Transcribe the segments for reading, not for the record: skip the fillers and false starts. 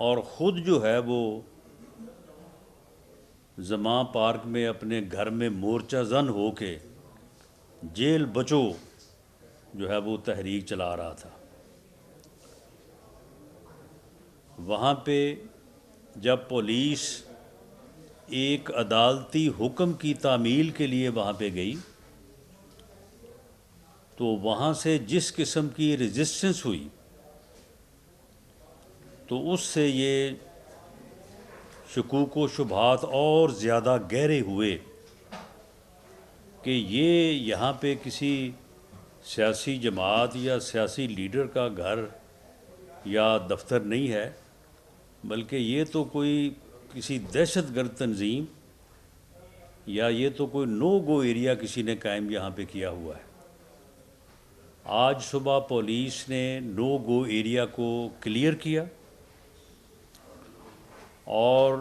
اور خود جو ہے وہ زماں پارک میں اپنے گھر میں مورچہ زن ہو کے جیل بچو جو ہے وہ تحریک چلا رہا تھا۔ وہاں پہ جب پولیس ایک عدالتی حکم کی تعمیل کے لیے وہاں پہ گئی تو وہاں سے جس قسم کی ریزسٹنس ہوئی تو اس سے یہ شکوک و شبہات اور زیادہ گہرے ہوئے کہ یہ یہاں پہ کسی سیاسی جماعت یا سیاسی لیڈر کا گھر یا دفتر نہیں ہے، بلکہ یہ تو کوئی کسی دہشت گرد تنظیم یا یہ تو کوئی نو گو ایریا کسی نے قائم یہاں پہ کیا ہوا ہے۔ آج صبح پولیس نے نو گو ایریا کو کلیئر کیا اور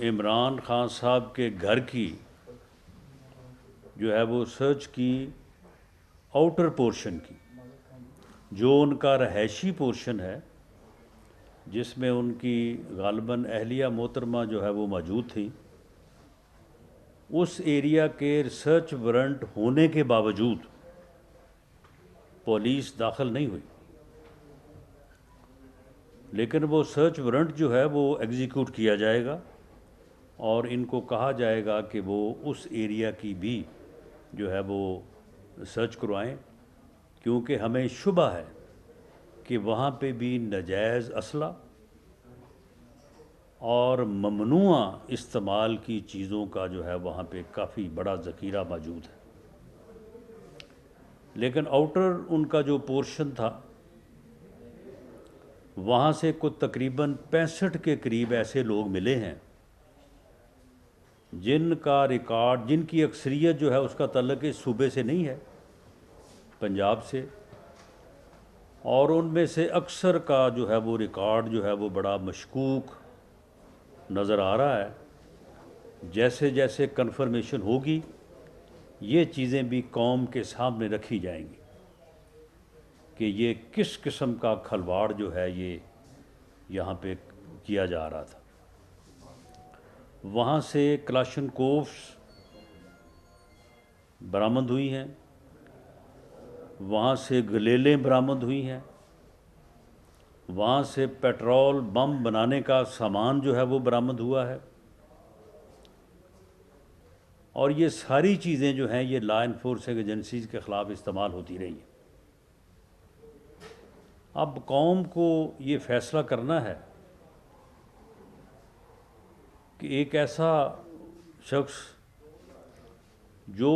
عمران خان صاحب کے گھر کی جو ہے وہ سرچ کی آؤٹر پورشن کی، جو ان کا رہائشی پورشن ہے جس میں ان کی غالباً اہلیہ محترمہ جو ہے وہ موجود تھی، اس ایریا کے ریسرچ وارنٹ ہونے کے باوجود پولیس داخل نہیں ہوئی، لیکن وہ سرچ وارنٹ جو ہے وہ ایگزیکیوٹ کیا جائے گا اور ان کو کہا جائے گا کہ وہ اس ایریا کی بھی جو ہے وہ سرچ کروائیں، کیونکہ ہمیں شبہ ہے کہ وہاں پہ بھی ناجائز اسلحہ اور ممنوع استعمال کی چیزوں کا جو ہے وہاں پہ کافی بڑا ذخیرہ موجود ہے۔ لیکن آؤٹر ان کا جو پورشن تھا وہاں سے کچھ تقریباً 65 کے قریب ایسے لوگ ملے ہیں جن کا ریکارڈ، جن کی اکثریت جو ہے اس کا تعلق اس صوبے سے نہیں ہے، پنجاب سے، اور ان میں سے اکثر کا جو ہے وہ ریکارڈ جو ہے وہ بڑا مشکوک نظر آ رہا ہے۔ جیسے جیسے کنفرمیشن ہوگی یہ چیزیں بھی قوم کے سامنے رکھی جائیں گی کہ یہ کس قسم کا کھلواڑ جو ہے یہ یہاں پہ کیا جا رہا تھا۔ وہاں سے کلاشنکوفس برآمد ہوئی ہیں، وہاں سے گلیلیں برآمد ہوئی ہیں، وہاں سے پیٹرول بم بنانے کا سامان جو ہے وہ برآمد ہوا ہے، اور یہ ساری چیزیں جو ہیں یہ لا انفورسنگ ایجنسیز کے خلاف استعمال ہوتی رہی ہیں۔ اب قوم کو یہ فیصلہ کرنا ہے کہ ایک ایسا شخص جو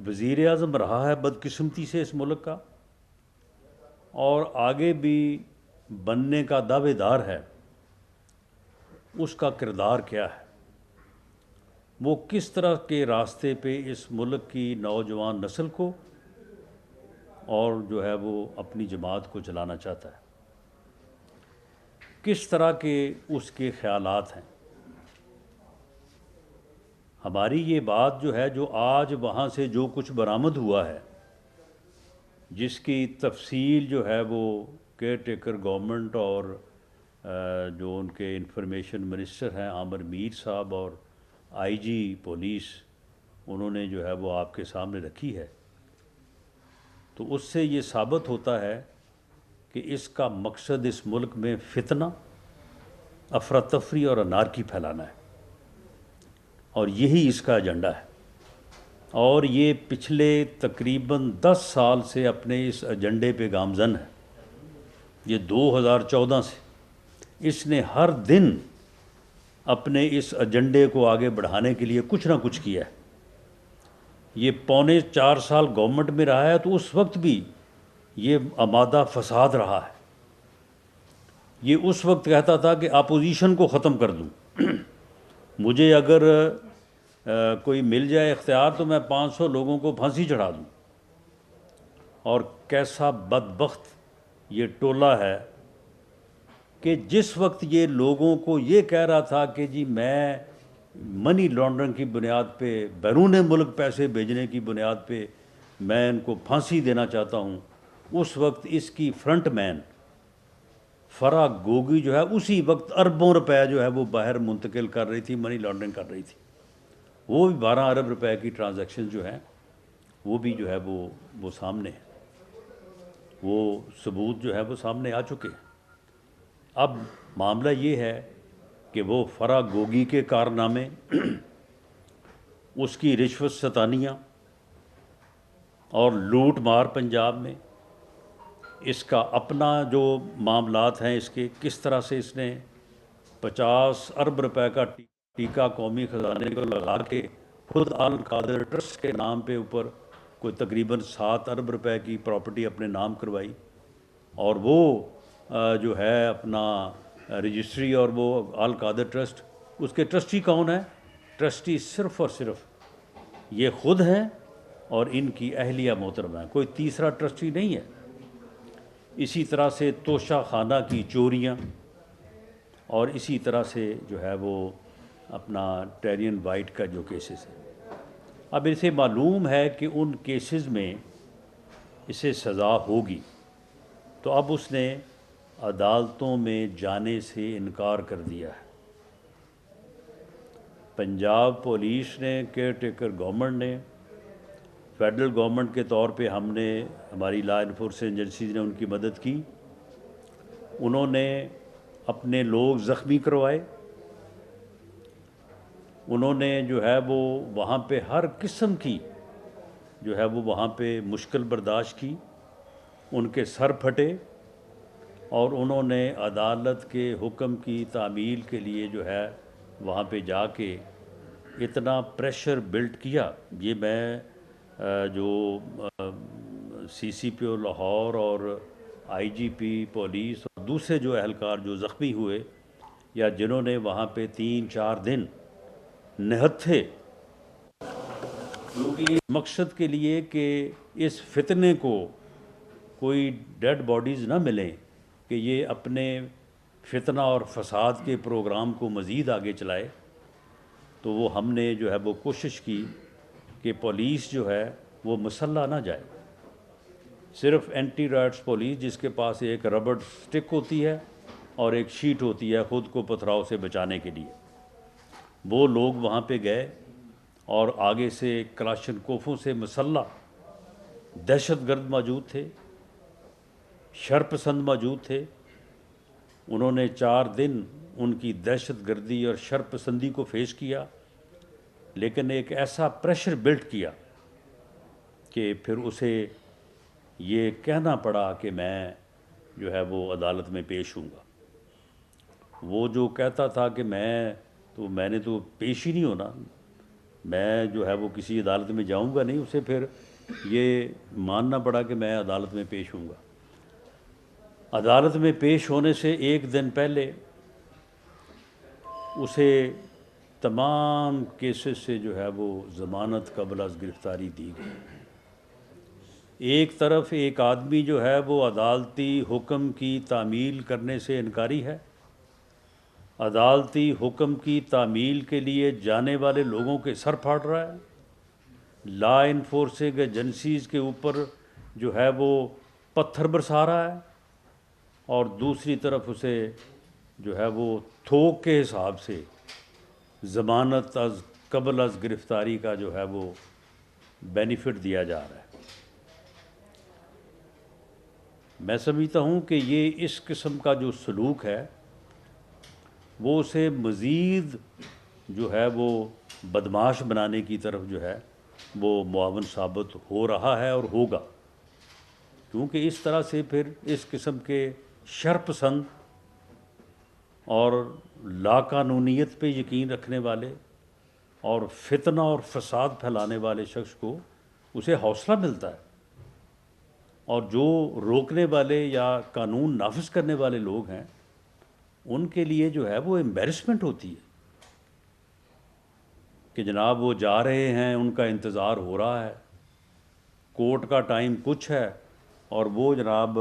وزیر اعظم رہا ہے بدقسمتی سے اس ملک کا اور آگے بھی بننے کا دعوے دار ہے، اس کا کردار کیا ہے، وہ کس طرح کے راستے پہ اس ملک کی نوجوان نسل کو اور جو ہے وہ اپنی جماعت کو چلانا چاہتا ہے، کس طرح کے اس کے خیالات ہیں۔ ہماری یہ بات جو ہے جو آج وہاں سے جو کچھ برآمد ہوا ہے، جس کی تفصیل جو ہے وہ کیئر ٹیکر گورنمنٹ اور جو ان کے انفارمیشن منسٹر ہیں عامر میر صاحب اور آئی جی پولیس، انہوں نے جو ہے وہ آپ کے سامنے رکھی ہے، تو اس سے یہ ثابت ہوتا ہے کہ اس کا مقصد اس ملک میں فتنہ، افراتفری اور انارکی پھیلانا ہے، اور یہی اس کا ایجنڈا ہے، اور یہ پچھلے تقریباً 10 سال سے اپنے اس ایجنڈے پہ گامزن ہے۔ یہ 2014 سے اس نے ہر دن اپنے اس ایجنڈے کو آگے بڑھانے کے لیے کچھ نہ کچھ کیا ہے۔ یہ پونے 4 سال گورنمنٹ میں رہا ہے تو اس وقت بھی یہ آمادہ فساد رہا ہے۔ یہ اس وقت کہتا تھا کہ اپوزیشن کو ختم کر دوں، مجھے اگر کوئی مل جائے اختیار تو میں 500 لوگوں کو پھانسی چڑھا دوں۔ اور کیسا بدبخت یہ ٹولہ ہے کہ جس وقت یہ لوگوں کو یہ کہہ رہا تھا کہ جی میں منی لانڈرنگ کی بنیاد پہ، بیرون ملک پیسے بھیجنے کی بنیاد پہ میں ان کو پھانسی دینا چاہتا ہوں، اس وقت اس کی فرنٹ مین فرا گوگی جو ہے اسی وقت اربوں روپے جو ہے وہ باہر منتقل کر رہی تھی، منی لانڈرنگ کر رہی تھی. وہ بھی 12 ارب روپے کی ٹرانزیکشن جو ہیں وہ بھی جو ہے وہ سامنے ہے، وہ ثبوت جو ہے وہ سامنے آ چکے ہیں. اب معاملہ یہ ہے کہ وہ فرا گوگی کے کارنامے، اس کی رشوت ستانیاں اور لوٹ مار پنجاب میں، اس کا اپنا جو معاملات ہیں، اس کے کس طرح سے اس نے 50 ارب روپے کا ٹیکہ قومی خزانے کو لگا کے خود القادر ٹرسٹ کے نام پہ اوپر کوئی تقریباً 7 ارب روپے کی پراپرٹی اپنے نام کروائی، اور وہ جو ہے اپنا رجسٹری، اور وہ القادر ٹرسٹ، اس کے ٹرسٹی کون ہے؟ ٹرسٹی صرف اور صرف یہ خود ہیں اور ان کی اہلیہ محترمہ ہیں، کوئی تیسرا ٹرسٹی نہیں ہے. اسی طرح سے توشہ خانہ کی چوریاں، اور اسی طرح سے جو ہے وہ اپنا ٹیرین وائٹ کا جو کیسز ہے. اب اسے معلوم ہے کہ ان کیسز میں اسے سزا ہوگی، تو اب اس نے عدالتوں میں جانے سے انکار کر دیا ہے. پنجاب پولیس نے، کیئر ٹیکر گورنمنٹ نے، فیڈرل گورنمنٹ کے طور پہ ہم نے، ہماری لا انفورسنگ ایجنسیز نے ان کی مدد کی. انہوں نے اپنے لوگ زخمی کروائے، انہوں نے جو ہے وہ وہاں پہ ہر قسم کی جو ہے وہ وہاں پہ مشکل برداشت کی، ان کے سر پھٹے، اور انہوں نے عدالت کے حکم کی تعمیل کے لیے جو ہے وہاں پہ جا کے اتنا پریشر بلڈ کیا. یہ میں جو سی سی پی او لاہور اور آئی جی پی پولیس اور دوسرے جو اہلکار جو زخمی ہوئے، یا جنہوں نے وہاں پہ 3-4 دن نہتھے، کیونکہ اس مقصد کے لیے کہ اس فتنے کو کوئی ڈیڈ باڈیز نہ ملیں، کہ یہ اپنے فتنہ اور فساد کے پروگرام کو مزید آگے چلائے، تو وہ ہم نے جو ہے وہ کوشش کی کہ پولیس جو ہے وہ مسلح نہ جائے. صرف اینٹی رائٹس پولیس، جس کے پاس ایک ربڑ سٹک ہوتی ہے اور ایک شیٹ ہوتی ہے خود کو پتھراؤ سے بچانے کے لیے، وہ لوگ وہاں پہ گئے، اور آگے سے کلاشن کوفوں سے مسلح دہشت گرد موجود تھے، شرپسند موجود تھے. انہوں نے 4 دن ان کی دہشت گردی اور شرپسندی کو فیس کیا، لیکن ایک ایسا پریشر بلڈ کیا کہ پھر اسے یہ کہنا پڑا کہ میں جو ہے وہ عدالت میں پیش ہوں گا. وہ جو کہتا تھا کہ میں نے تو پیش ہی نہیں ہونا، میں جو ہے وہ کسی عدالت میں جاؤں گا نہیں، اسے پھر یہ ماننا پڑا کہ میں عدالت میں پیش ہوں گا. عدالت میں پیش ہونے سے 1 دن پہلے اسے تمام کیسز سے جو ہے وہ ضمانت قبل از گرفتاری دی گئی. ایک طرف ایک آدمی جو ہے وہ عدالتی حکم کی تعمیل کرنے سے انکاری ہے، عدالتی حکم کی تعمیل کے لیے جانے والے لوگوں کے سر پھاڑ رہا ہے، لا انفورسنگ ایجنسیز کے اوپر جو ہے وہ پتھر برسا رہا ہے، اور دوسری طرف اسے جو ہے وہ تھوک کے حساب سے ضمانت از قبل از گرفتاری کا جو ہے وہ بینیفٹ دیا جا رہا ہے. میں سمجھتا ہوں کہ یہ اس قسم کا جو سلوک ہے وہ اسے مزید جو ہے وہ بدمعاش بنانے کی طرف جو ہے وہ معاون ثابت ہو رہا ہے اور ہوگا، کیونکہ اس طرح سے پھر اس قسم کے شرپسند اور لاقانونیت پہ یقین رکھنے والے اور فتنہ اور فساد پھیلانے والے شخص کو اسے حوصلہ ملتا ہے، اور جو روکنے والے یا قانون نافذ کرنے والے لوگ ہیں ان کے لیے جو ہے وہ امبیرسمنٹ ہوتی ہے کہ جناب وہ جا رہے ہیں، ان کا انتظار ہو رہا ہے، کورٹ کا ٹائم کچھ ہے اور وہ جناب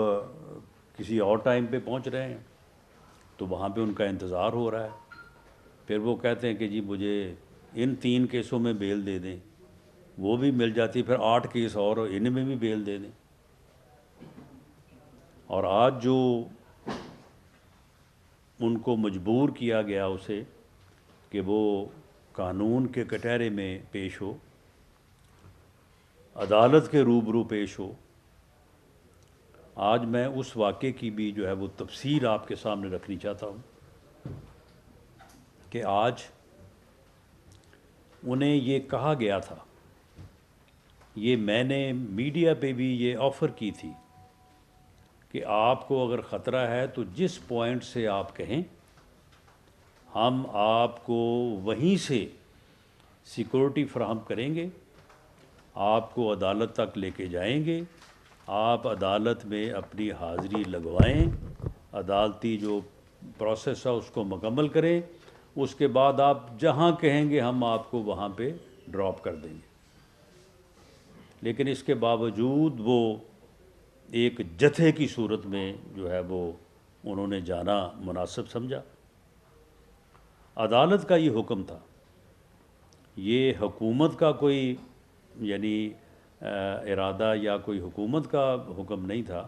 کسی اور ٹائم پہ پہنچ رہے ہیں، تو وہاں پہ ان کا انتظار ہو رہا ہے. پھر وہ کہتے ہیں کہ جی مجھے ان 3 کیسوں میں بیل دے دیں، وہ بھی مل جاتی، پھر 8 کیس اور ان میں بھی بیل دے دیں. اور آج جو ان کو مجبور کیا گیا اسے کہ وہ قانون کے کٹہرے میں پیش ہو، عدالت کے روبرو پیش ہو۔ آج میں اس واقعے کی بھی جو ہے وہ تفصیل آپ کے سامنے رکھنی چاہتا ہوں کہ آج انہیں یہ کہا گیا تھا، یہ میں نے میڈیا پہ بھی یہ آفر کی تھی کہ آپ کو اگر خطرہ ہے تو جس پوائنٹ سے آپ کہیں ہم آپ کو وہیں سے سیکورٹی فراہم کریں گے، آپ کو عدالت تک لے کے جائیں گے، آپ عدالت میں اپنی حاضری لگوائیں، عدالتی جو پروسیس ہے اس کو مکمل کریں، اس کے بعد آپ جہاں کہیں گے ہم آپ کو وہاں پہ ڈراپ کر دیں گے۔ لیکن اس کے باوجود وہ ایک جتھے کی صورت میں جو ہے وہ انہوں نے جانا مناسب سمجھا۔ عدالت کا یہ حکم تھا، یہ حکومت کا کوئی یعنی ارادہ یا کوئی حکومت کا حکم نہیں تھا،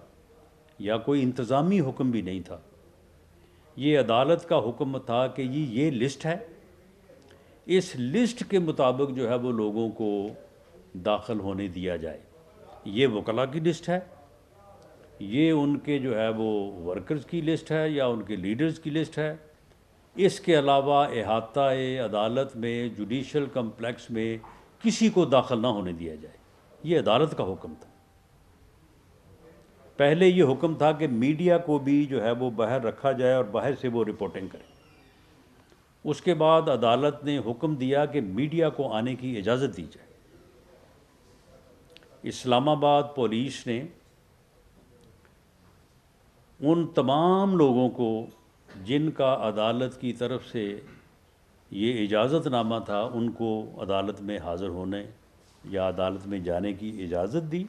یا کوئی انتظامی حکم بھی نہیں تھا۔ یہ عدالت کا حکم تھا کہ یہ لسٹ ہے، اس لسٹ کے مطابق جو ہے وہ لوگوں کو داخل ہونے دیا جائے۔ یہ وکلاء کی لسٹ ہے، یہ ان کے جو ہے وہ ورکرز کی لسٹ ہے یا ان کے لیڈرز کی لسٹ ہے۔ اس کے علاوہ احاطہ عدالت میں جوڈیشل کمپلیکس میں کسی کو داخل نہ ہونے دیا جائے۔ یہ عدالت کا حکم تھا۔ پہلے یہ حکم تھا کہ میڈیا کو بھی جو ہے وہ باہر رکھا جائے اور باہر سے وہ رپورٹنگ کرے۔ اس کے بعد عدالت نے حکم دیا کہ میڈیا کو آنے کی اجازت دی جائے۔ اسلام آباد پولیس نے ان تمام لوگوں کو جن کا عدالت کی طرف سے یہ اجازت نامہ تھا ان کو عدالت میں حاضر ہونے یا عدالت میں جانے کی اجازت دی،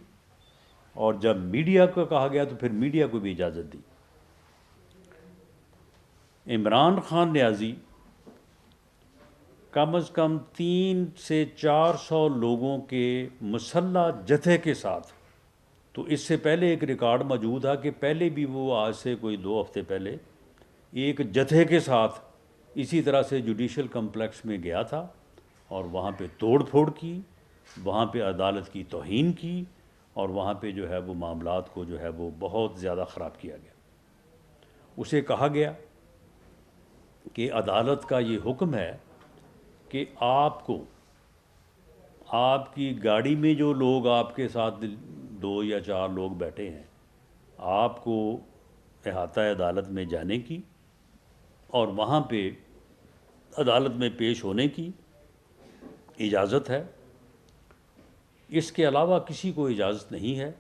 اور جب میڈیا کو کہا گیا تو پھر میڈیا کو بھی اجازت دی۔ عمران خان نیازی کم از کم 300 سے 400 لوگوں کے مسلح جتھے کے ساتھ، تو اس سے پہلے ایک ریکارڈ موجود ہے کہ پہلے بھی وہ آج سے کوئی 2 ہفتے پہلے ایک جتھے کے ساتھ اسی طرح سے جوڈیشل کمپلیکس میں گیا تھا اور وہاں پہ توڑ پھوڑ کی، وہاں پہ عدالت کی توہین کی، اور وہاں پہ جو ہے وہ معاملات کو جو ہے وہ بہت زیادہ خراب کیا گیا۔ اسے کہا گیا کہ عدالت کا یہ حکم ہے کہ آپ کو، آپ کی گاڑی میں جو لوگ آپ کے ساتھ 2 یا 4 لوگ بیٹھے ہیں، آپ کو احاطہ عدالت میں جانے کی اور وہاں پہ عدالت میں پیش ہونے کی اجازت ہے، اس کے علاوہ کسی کو اجازت نہیں ہے،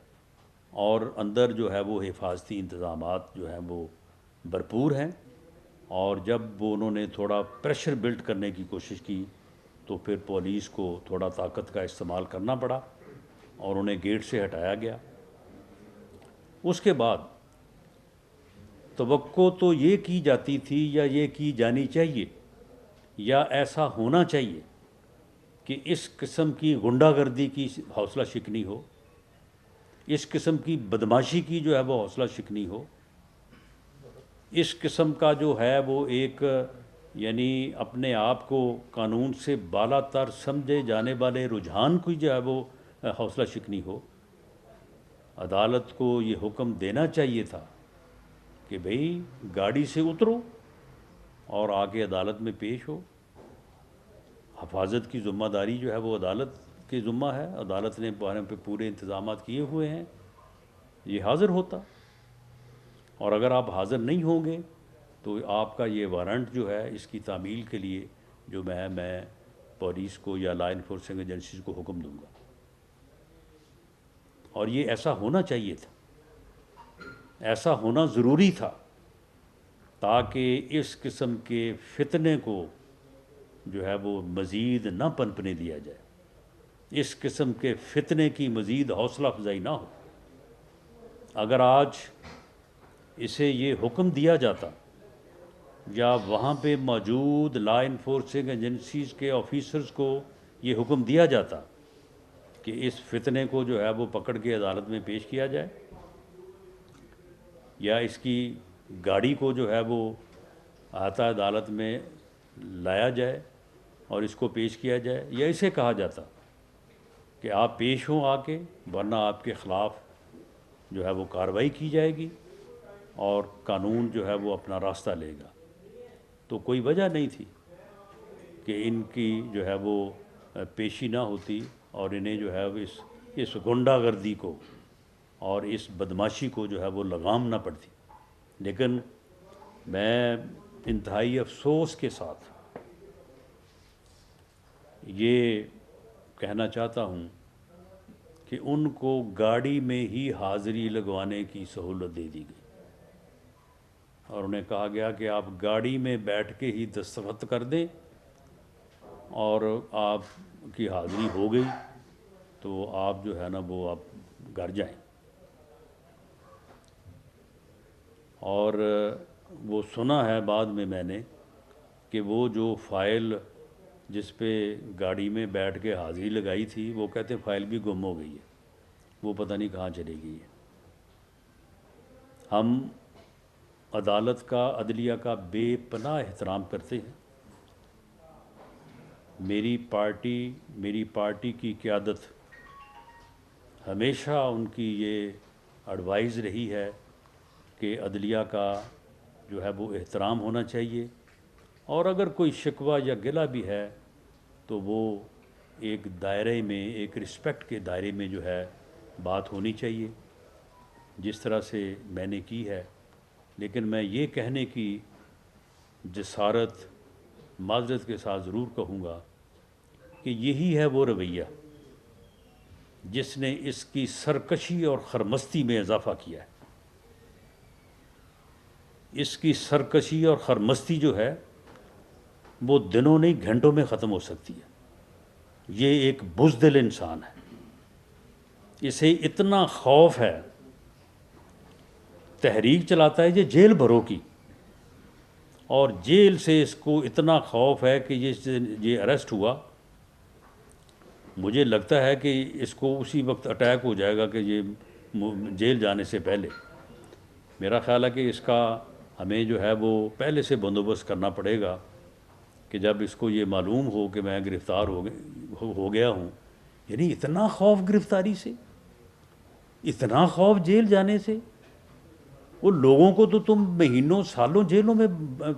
اور اندر جو ہے وہ حفاظتی انتظامات جو ہیں وہ بھرپور ہیں۔ اور جب وہ انہوں نے تھوڑا پریشر بلڈ کرنے کی کوشش کی تو پھر پولیس کو تھوڑا طاقت کا استعمال کرنا پڑا اور انہیں گیٹ سے ہٹایا گیا۔ اس کے بعد توقع تو یہ کی جاتی تھی یا یہ کی جانی چاہیے یا ایسا ہونا چاہیے کہ اس قسم کی غنڈہ گردی کی حوصلہ شکنی ہو، اس قسم کی بدماشی کی جو ہے وہ حوصلہ شکنی ہو، اس قسم کا جو ہے وہ ایک یعنی اپنے آپ کو قانون سے بالا تر سمجھے جانے والے رجحان کی جو ہے وہ حوصلہ شکنی ہو۔ عدالت کو یہ حکم دینا چاہیے تھا کہ بھئی گاڑی سے اترو اور آگے عدالت میں پیش ہو۔ حفاظت کی ذمہ داری جو ہے وہ عدالت کے ذمہ ہے، عدالت نے پہ پورے انتظامات کیے ہوئے ہیں، یہ حاضر ہوتا، اور اگر آپ حاضر نہیں ہوں گے تو آپ کا یہ وارنٹ جو ہے اس کی تعمیل کے لیے جو میں پولیس کو یا لا انفورسنگ ایجنسیز کو حکم دوں گا، اور یہ ایسا ہونا چاہیے تھا، ایسا ہونا ضروری تھا تاکہ اس قسم کے فتنے کو جو ہے وہ مزید نہ پنپنے دیا جائے، اس قسم کے فتنے کی مزید حوصلہ افزائی نہ ہو۔ اگر آج اسے یہ حکم دیا جاتا یا وہاں پہ موجود لا انفورسنگ ایجنسیز کے آفیسرز کو یہ حکم دیا جاتا کہ اس فتنے کو جو ہے وہ پکڑ کے عدالت میں پیش کیا جائے، یا اس کی گاڑی کو جو ہے وہ احاطہ عدالت میں لایا جائے اور اس کو پیش کیا جائے، یا اسے کہا جاتا کہ آپ پیش ہوں آ کے، ورنہ آپ کے خلاف جو ہے وہ کارروائی کی جائے گی اور قانون جو ہے وہ اپنا راستہ لے گا۔ تو کوئی وجہ نہیں تھی کہ ان کی جو ہے وہ پیشی نہ ہوتی اور انہیں جو ہے اس غنڈہ گردی کو اور اس بدماشی کو جو ہے وہ لگام نہ پڑتی۔ لیکن میں انتہائی افسوس کے ساتھ یہ کہنا چاہتا ہوں کہ ان کو گاڑی میں ہی حاضری لگوانے کی سہولت دے دی گئی اور انہیں کہا گیا کہ آپ گاڑی میں بیٹھ کے ہی دستخط کر دیں اور آپ کی حاضری ہو گئی تو آپ جو ہے نا وہ آپ گھر جائیں۔ اور وہ سنا ہے بعد میں نے کہ وہ جو فائل جس پہ گاڑی میں بیٹھ کے حاضری لگائی تھی، وہ کہتے فائل بھی گم ہو گئی ہے، وہ پتہ نہیں کہاں چلی گئی ہے۔ ہم عدالت کا، عدلیہ کا بے پناہ احترام کرتے ہیں۔ میری پارٹی کی قیادت ہمیشہ ان کی یہ ایڈوائز رہی ہے کہ عدلیہ کا جو ہے وہ احترام ہونا چاہیے، اور اگر کوئی شکوہ یا گلہ بھی ہے تو وہ ایک دائرے میں، ایک رسپیکٹ کے دائرے میں جو ہے بات ہونی چاہیے، جس طرح سے میں نے کی ہے۔ لیکن میں یہ کہنے کی جسارت معذرت کے ساتھ ضرور کہوں گا کہ یہی ہے وہ رویہ جس نے اس کی سرکشی اور خرمستی میں اضافہ کیا ہے۔ اس کی سرکشی اور خرمستی جو ہے وہ دنوں نہیں گھنٹوں میں ختم ہو سکتی ہے۔ یہ ایک بزدل انسان ہے، اسے اتنا خوف ہے، تحریک چلاتا ہے یہ جیل بھروں کی، اور جیل سے اس کو اتنا خوف ہے کہ یہ اریسٹ ہوا، مجھے لگتا ہے کہ اس کو اسی وقت اٹیک ہو جائے گا کہ یہ جیل جانے سے پہلے۔ میرا خیال ہے کہ اس کا ہمیں جو ہے وہ پہلے سے بندوبست کرنا پڑے گا کہ جب اس کو یہ معلوم ہو کہ میں گرفتار ہو گیا ہوں، یعنی اتنا خوف گرفتاری سے، اتنا خوف جیل جانے سے۔ وہ لوگوں کو تو تم مہینوں سالوں جیلوں میں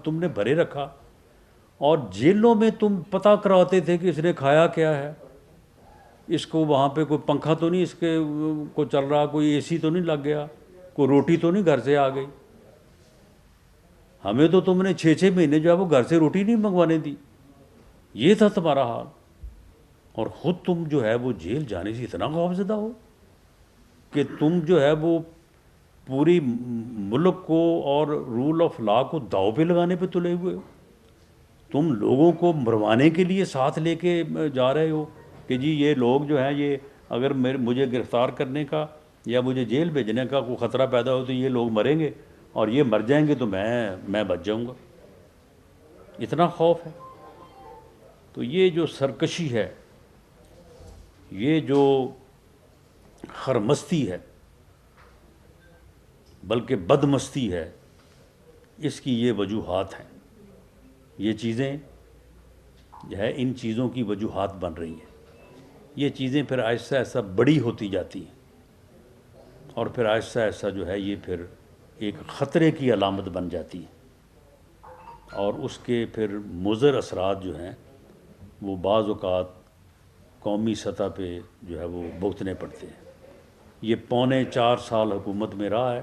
تم نے بھرے رکھا، اور جیلوں میں تم پتہ کراتے تھے کہ اس نے کھایا کیا ہے، اس کو وہاں پہ کوئی پنکھا تو نہیں اس کے کو چل رہا، کوئی اے سی تو نہیں لگ گیا، کوئی روٹی تو نہیں گھر سے آ گئی۔ ہمیں تو تم نے 6 مہینے جو ہے وہ گھر سے روٹی نہیں منگوانے دی، یہ تھا تمہارا حال، اور خود تم جو ہے وہ جیل جانے سے اتنا خوفزدہ ہو کہ تم جو ہے وہ پوری ملک کو اور رول آف لا کو داؤ پہ لگانے پہ تلے ہوئے ہو۔ تم لوگوں کو مروانے کے لیے ساتھ لے کے جا رہے ہو کہ جی یہ لوگ جو ہیں، یہ اگر مجھے گرفتار کرنے کا یا مجھے جیل بھیجنے کا کوئی خطرہ پیدا ہو تو یہ لوگ مریں گے، اور یہ مر جائیں گے تو میں بچ جاؤں گا۔ اتنا خوف ہے۔ تو یہ جو سرکشی ہے، یہ جو خرمستی ہے، بلکہ بدمستی ہے، اس کی یہ وجوہات ہیں۔ یہ چیزیں جو ہے، ان چیزوں کی وجوہات بن رہی ہیں۔ یہ چیزیں پھر آہستہ آہستہ بڑی ہوتی جاتی ہیں، اور پھر آہستہ آہستہ جو ہے یہ پھر ایک خطرے کی علامت بن جاتی ہے، اور اس کے پھر مضر اثرات جو ہیں وہ بعض اوقات قومی سطح پہ جو ہے وہ بھگتنے پڑتے ہیں۔ یہ 4.25 سال حکومت میں رہا ہے،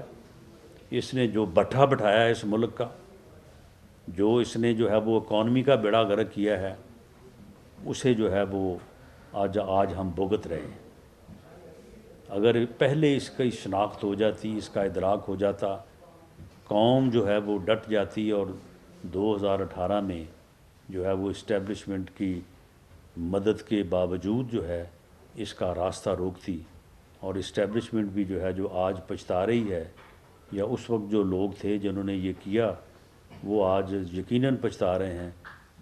اس نے جو بٹھا بٹھایا ہے اس ملک کا، جو اس نے جو ہے وہ اکانومی کا بیڑا غرق کیا ہے، اسے جو ہے وہ آج ہم بھگت رہے ہیں۔ اگر پہلے اس کی شناخت ہو جاتی، اس کا ادراک ہو جاتا، قوم جو ہے وہ ڈٹ جاتی اور 2018 میں جو ہے وہ اسٹیبلشمنٹ کی مدد کے باوجود جو ہے اس کا راستہ روکتی، اور اسٹیبلشمنٹ بھی جو ہے جو آج پچھتا رہی ہے، یا اس وقت جو لوگ تھے جنہوں نے یہ کیا وہ آج یقیناً پچھتا رہے ہیں،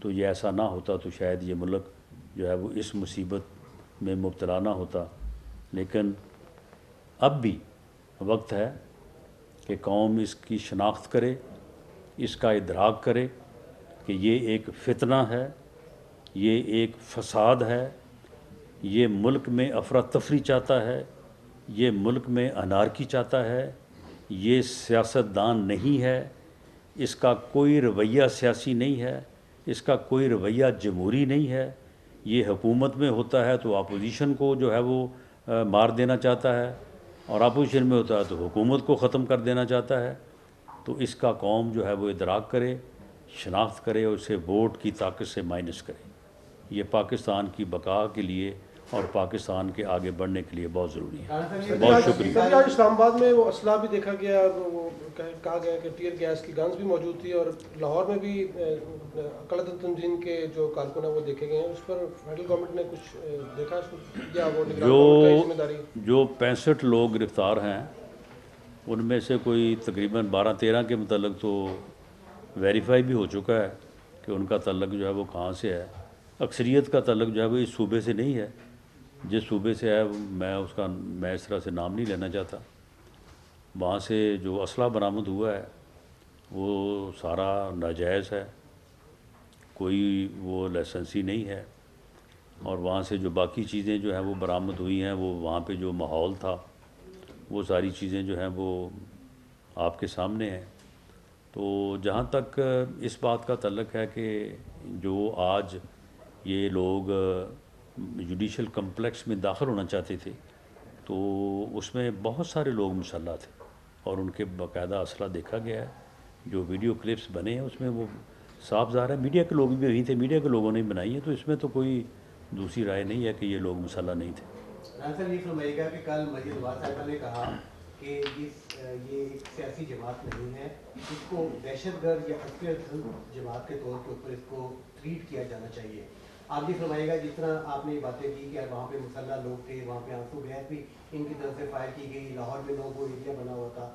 تو یہ ایسا نہ ہوتا تو شاید یہ ملک جو ہے وہ اس مصیبت میں مبتلا نہ ہوتا۔ لیکن اب بھی وقت ہے کہ قوم اس کی شناخت کرے، اس کا ادراک کرے کہ یہ ایک فتنہ ہے، یہ ایک فساد ہے، یہ ملک میں افراتفری چاہتا ہے، یہ ملک میں انارکی چاہتا ہے، یہ سیاستدان نہیں ہے، اس کا کوئی رویہ سیاسی نہیں ہے، اس کا کوئی رویہ جمہوری نہیں ہے، یہ حکومت میں ہوتا ہے تو اپوزیشن کو جو ہے وہ مار دینا چاہتا ہے، اور اپوزیشن میں ہوتا ہے تو حکومت کو ختم کر دینا چاہتا ہے۔ تو اس کا قوم جو ہے وہ ادراک کرے، شناخت کرے اور اسے ووٹ کی طاقت سے مائنس کرے۔ یہ پاکستان کی بقا کے لیے اور پاکستان کے آگے بڑھنے کے لیے بہت ضروری ہے۔ بہت شکریہ۔ سر آج اسلام آباد میں وہ اسلحہ بھی دیکھا گیا، وہ کہا گیا کہ ٹیئر گیس کی گنز بھی موجود تھی، اور لاہور میں بھی قلعہ تنظیم کے جو کارکن ہیں وہ دیکھے گئے ہیں۔ اس پر فیڈرل گورنمنٹ نے کچھ دیکھا اس کو، یا وہ نگران گورنمنٹ کی ذمہ داری؟ جو 65 لوگ گرفتار ہیں ان میں سے کوئی تقریباً 12-13 کے متعلق تو ویریفائی بھی ہو چکا ہے کہ ان کا تعلق جو ہے وہ کہاں سے ہے۔ اکثریت کا تعلق جو ہے وہ اس صوبے سے نہیں ہے، جس صوبے سے ہے میں اس طرح سے نام نہیں لینا چاہتا۔ وہاں سے جو اسلحہ برآمد ہوا ہے وہ سارا ناجائز ہے، کوئی وہ لائسنسی نہیں ہے، اور وہاں سے جو باقی چیزیں جو ہیں وہ برآمد ہوئی ہیں، وہ وہاں پہ جو ماحول تھا وہ ساری چیزیں جو ہیں وہ آپ کے سامنے ہیں۔ تو جہاں تک اس بات کا تعلق ہے کہ جو آج یہ لوگ جوڈیشل کمپلیکس میں داخل ہونا چاہتے تھے تو اس میں بہت سارے لوگ مسلح تھے، اور ان کے باقاعدہ اسلحہ دیکھا گیا ہے۔ جو ویڈیو کلپس بنے ہیں اس میں وہ صاف ظاہر ہے، میڈیا کے لوگ بھی وہی تھے، میڈیا کے لوگوں نے بنائی ہے، تو اس میں تو کوئی دوسری رائے نہیں ہے کہ یہ لوگ مسلح نہیں تھے۔ سر یہ فرمائیے گا کہ کل مریم نواز صاحبہ نے کہا کہ یہ ایک سیاسی جماعت نہیں ہے، اس کو دہشت گرد یا حقیقت جماعت کے طور کے اوپر اس کو ٹریٹ کیا جانا چاہیے۔ آپ یہ فرمائیے گا جس طرح آپ نے یہ باتیں کی کہ وہاں پہ مسلح لوگ تھے، وہاں پہ آنسو گیس بھی ان کی طرف سے فائر کی گئی، لاہور میں لوگوں کو ایریا بنا ہوا تھا،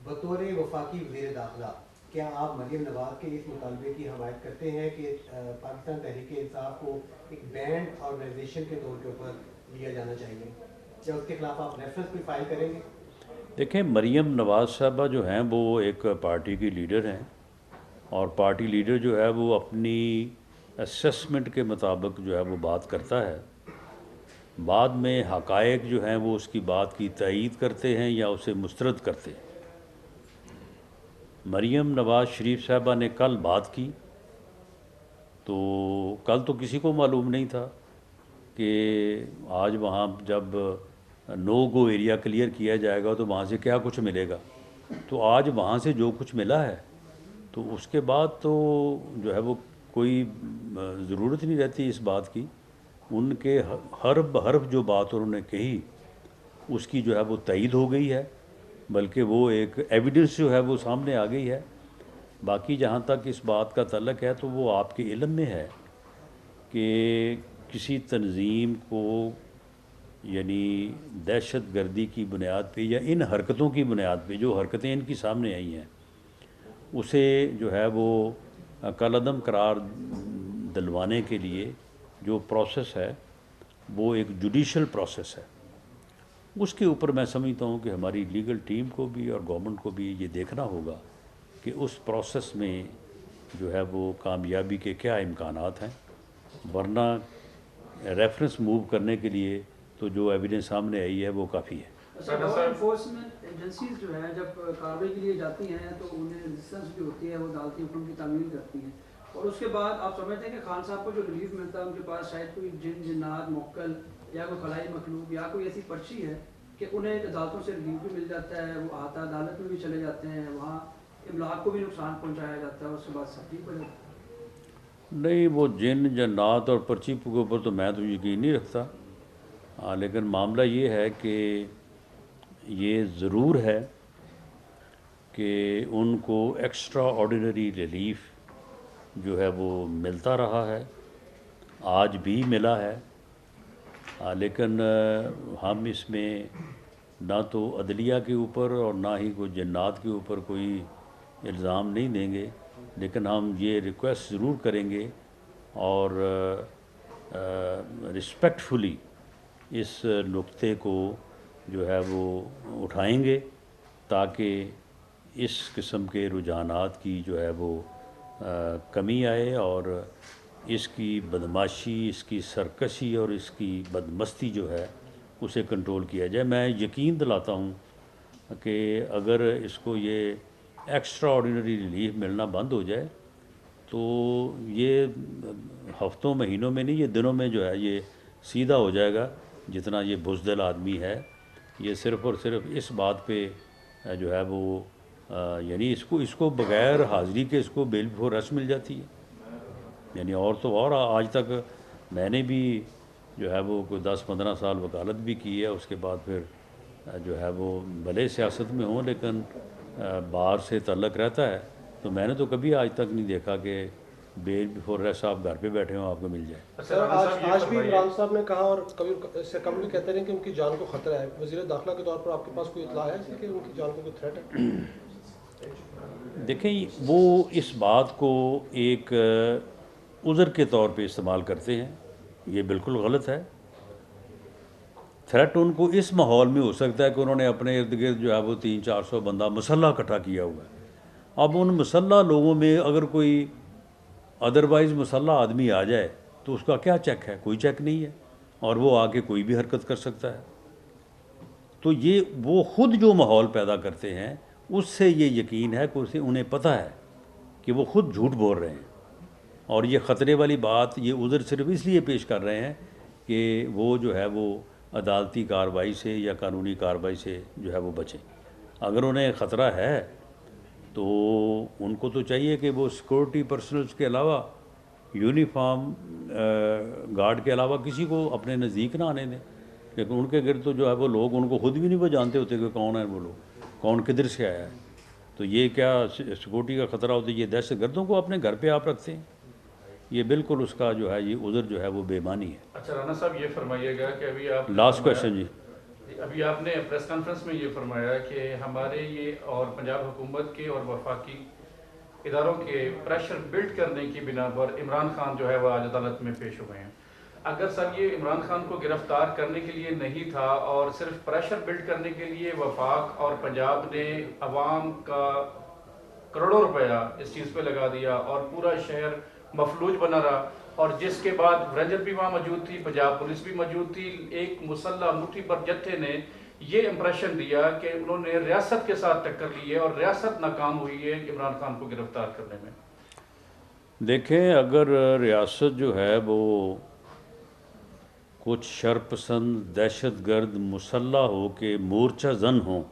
بطور وفاقی وزیر داخلہ کیا آپ مریم نواز کے اس مطالبے کی حمایت کرتے ہیں کہ پاکستان تحریک انصاف کو ایک بینڈ آرگنائزیشن کے طور کے اوپر لیا جانا چاہیے، یا اس کے خلاف آپ ریفرنس بھی فائل کریں گے؟ دیکھیں، مریم نواز صاحبہ جو ہیں وہ ایک پارٹی کی لیڈر ہیں، اور پارٹی لیڈر جو ہے وہ اپنی اسیسمنٹ کے مطابق جو ہے وہ بات کرتا ہے، بعد میں حقائق جو ہیں وہ اس کی بات کی تائید کرتے ہیں یا اسے مسترد کرتے ہیں۔ مریم نواز شریف صاحبہ نے کل بات کی تو کل تو کسی کو معلوم نہیں تھا کہ آج وہاں جب نو گو ایریا کلیئر کیا جائے گا تو وہاں سے کیا کچھ ملے گا، تو آج وہاں سے جو کچھ ملا ہے تو اس کے بعد تو جو ہے وہ کوئی ضرورت نہیں رہتی اس بات کی۔ ان کے حرف جو بات انہوں نے کہی اس کی جو ہے وہ تائید ہو گئی ہے، بلکہ وہ ایک ایویڈنس جو ہے وہ سامنے آ گئی ہے۔ باقی جہاں تک اس بات کا تعلق ہے تو وہ آپ کے علم میں ہے کہ کسی تنظیم کو یعنی دہشت گردی کی بنیاد پہ یا ان حرکتوں کی بنیاد پہ جو حرکتیں ان کی سامنے آئی ہیں اسے جو ہے وہ کالعدم قرار دلوانے کے لیے جو پروسیس ہے وہ ایک جوڈیشل پروسیس ہے۔ اس کے اوپر میں سمجھتا ہوں کہ ہماری لیگل ٹیم کو بھی اور گورنمنٹ کو بھی یہ دیکھنا ہوگا کہ اس پروسیس میں جو ہے وہ کامیابی کے کیا امکانات ہیں، ورنہ ریفرنس موو کرنے کے لیے تو جو ایویڈنس سامنے آئی ہے وہ کافی ہے۔ لا انفورسمنٹ ایجنسیز جو ہیں جب کارروائی کے لیے جاتی ہیں تو انہیں ریزسٹنس بھی ہوتی ہے، وہ عدالتی حکم کی تعمیل کرتی ہیں، اور اس کے بعد آپ سمجھتے ہیں کہ خان صاحب کو جو ریلیف ملتا ہے ان کے پاس شاید کوئی جن جنات موکل یا کوئی خلائی مخلوق یا کوئی ایسی پرچی ہے کہ انہیں عدالتوں سے ریلیف بھی مل جاتا ہے، وہ آتا عدالت میں بھی چلے جاتے ہیں، وہاں املاک کو بھی نقصان پہنچایا جاتا ہے، اس کے بعد سختی پڑ جاتی ہے؟ نہیں، وہ جن جنات اور پرچی کے اوپر تو میں تو یقین نہیں رکھتا، لیکن معاملہ یہ ہے کہ یہ ضرور ہے کہ ان کو ایکسٹرا آرڈینری ریلیف جو ہے وہ ملتا رہا ہے، آج بھی ملا ہے، لیکن ہم اس میں نہ تو عدلیہ کے اوپر اور نہ ہی کوئی جنات کے اوپر کوئی الزام نہیں دیں گے، لیکن ہم یہ ریکویسٹ ضرور کریں گے اور رسپیکٹفلی اس نقطے کو جو ہے وہ اٹھائیں گے تاکہ اس قسم کے رجحانات کی جو ہے وہ کمی آئے اور اس کی بدماشی، اس کی سرکشی اور اس کی بدمستی جو ہے اسے کنٹرول کیا جائے۔ میں یقین دلاتا ہوں کہ اگر اس کو یہ ایکسٹرا آرڈینری ریلیف ملنا بند ہو جائے تو یہ ہفتوں مہینوں میں نہیں، یہ دنوں میں جو ہے یہ سیدھا ہو جائے گا۔ جتنا یہ بزدل آدمی ہے یہ صرف اور صرف اس بات پہ جو ہے وہ یعنی اس کو بغیر حاضری کے اس کو بیل بفور ارسٹ مل جاتی ہے۔ یعنی اور تو اور آج تک میں نے بھی جو ہے وہ کوئی 10-15 سال وکالت بھی کی ہے، اس کے بعد پھر جو ہے وہ بھلے سیاست میں ہوں لیکن بار سے تعلق رہتا ہے، تو میں نے تو کبھی آج تک نہیں دیکھا کہ بیل بفور ارسٹ آپ گھر پہ بیٹھے ہوں آپ کو مل جائے۔ سر آج بھی عمران صاحب نے کہا اور کبھی اس سے قبل بھی کہتے رہے کہ ان کی جان کو خطرہ ہے۔ وزیر داخلہ کے طور پر آپ کے پاس کوئی اطلاع ہے اس کہ ان کی جان کو کوئی تھریٹ ہے؟ دیکھیں وہ اس بات کو ایک عذر کے طور پہ استعمال کرتے ہیں، یہ بالکل غلط ہے۔ تھریٹ ان کو اس ماحول میں ہو سکتا ہے کہ انہوں نے اپنے ارد گرد جو ہے وہ 300-400 بندہ مسلح اکٹھا کیا ہوا ہے۔ اب ان مسلح لوگوں میں اگر کوئی ادروائز مسلح آدمی آ جائے تو اس کا کیا چیک ہے؟ کوئی چیک نہیں ہے، اور وہ آ کے کوئی بھی حرکت کر سکتا ہے۔ تو یہ وہ خود جو ماحول پیدا کرتے ہیں اس سے یہ یقین ہے کہ انہیں پتہ ہے کہ وہ خود جھوٹ بول رہے ہیں، اور یہ خطرے والی بات یہ عذر صرف اس لیے پیش کر رہے ہیں کہ وہ جو ہے وہ عدالتی کارروائی سے یا قانونی کارروائی سے جو ہے وہ بچیں۔ اگر انہیں خطرہ ہے تو ان کو تو چاہیے کہ وہ سیکورٹی پرسنلز کے علاوہ، یونیفارم گارڈ کے علاوہ کسی کو اپنے نزدیک نہ آنے دیں، لیکن ان کے گرد تو جو ہے وہ لوگ ان کو خود بھی نہیں وہ جانتے ہوتے کہ کون ہے وہ لوگ، کون کدھر سے آیا ہے۔ تو یہ کیا سیکورٹی کا خطرہ ہوتا ہے؟ یہ دہشت گردوں کو اپنے گھر پہ آپ رکھتے ہیں، یہ بالکل اس کا جو ہے یہ عذر جو ہے وہ بے معنی ہے۔ اچھا رانا صاحب یہ فرمائیے گا کہ ابھی آپ لاسٹ کویشچن جی۔ ابھی آپ نے پریس کانفرنس میں یہ فرمایا کہ ہمارے یہ اور پنجاب حکومت کے اور وفاقی اداروں کے پریشر بلڈ کرنے کی بنا پر عمران خان جو ہے وہ آج عدالت میں پیش ہوئے ہیں۔ اگر سر یہ عمران خان کو گرفتار کرنے کے لیے نہیں تھا اور صرف پریشر بلڈ کرنے کے لیے وفاق اور پنجاب نے عوام کا کروڑوں روپیہ اس چیز پہ لگا دیا اور پورا شہر مفلوج بنا رہا، اور جس کے بعد رینجر بھی وہاں موجود تھی، پنجاب پولیس بھی موجود تھی، ایک مسلح مٹھی پر جتھے نے یہ امپریشن دیا کہ انہوں نے ریاست کے ساتھ ٹکر لی ہے اور ریاست ناکام ہوئی ہے عمران خان کو گرفتار کرنے میں۔ دیکھیں اگر ریاست جو ہے وہ کچھ شرپسند دہشت گرد مسلح ہو کے مورچہ زن ہوں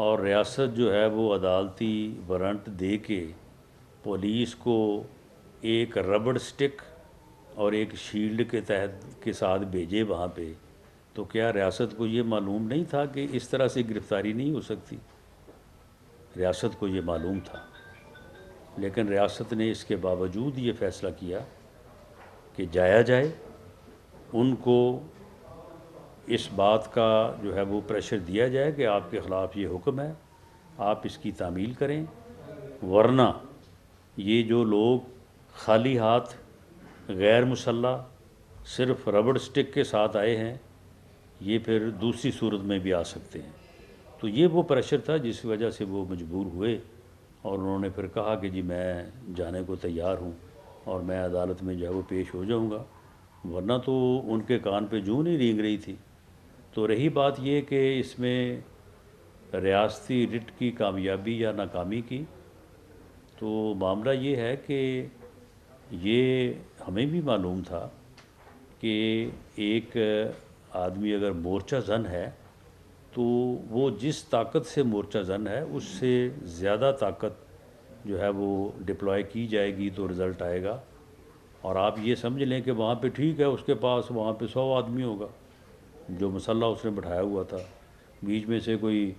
اور ریاست جو ہے وہ عدالتی وارنٹ دے کے پولیس کو ایک ربڑ سٹک اور ایک شیلڈ کے تحت کے ساتھ بھیجے وہاں پہ، تو کیا ریاست کو یہ معلوم نہیں تھا کہ اس طرح سے گرفتاری نہیں ہو سکتی؟ ریاست کو یہ معلوم تھا، لیکن ریاست نے اس کے باوجود یہ فیصلہ کیا کہ جایا جائے، ان کو اس بات کا جو ہے وہ پریشر دیا جائے کہ آپ کے خلاف یہ حکم ہے، آپ اس کی تعمیل کریں، ورنہ یہ جو لوگ خالی ہاتھ غیر مسلح صرف ربڑ سٹک کے ساتھ آئے ہیں یہ پھر دوسری صورت میں بھی آ سکتے ہیں۔ تو یہ وہ پریشر تھا جس وجہ سے وہ مجبور ہوئے، اور انہوں نے پھر کہا کہ جی میں جانے کو تیار ہوں اور میں عدالت میں جو ہے وہ پیش ہو جاؤں گا، ورنہ تو ان کے کان پہ جوں نہیں رینگ رہی تھی۔ تو رہی بات یہ کہ اس میں ریاستی رٹ کی کامیابی یا ناکامی کی، تو معاملہ یہ ہے کہ یہ ہمیں بھی معلوم تھا کہ ایک آدمی اگر مورچہ زن ہے تو وہ جس طاقت سے مورچہ زن ہے اس سے زیادہ طاقت جو ہے وہ ڈپلوائے کی جائے گی تو رزلٹ آئے گا۔ اور آپ یہ سمجھ لیں کہ وہاں پہ ٹھیک ہے اس کے پاس وہاں پہ 100 آدمی ہوگا جو مسلح اس نے بٹھایا ہوا تھا، بیچ میں سے کوئی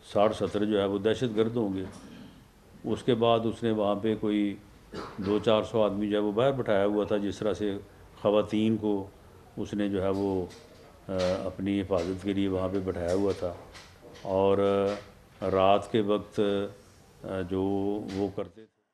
60-70 جو ہے وہ دہشت گرد ہوں گے، اس کے بعد اس نے وہاں پہ کوئی 200-400 آدمی جو ہے وہ باہر بٹھایا ہوا تھا، جس طرح سے خواتین کو اس نے جو ہے وہ اپنی حفاظت کے لیے وہاں پہ بٹھایا ہوا تھا، اور رات کے وقت جو وہ کرتے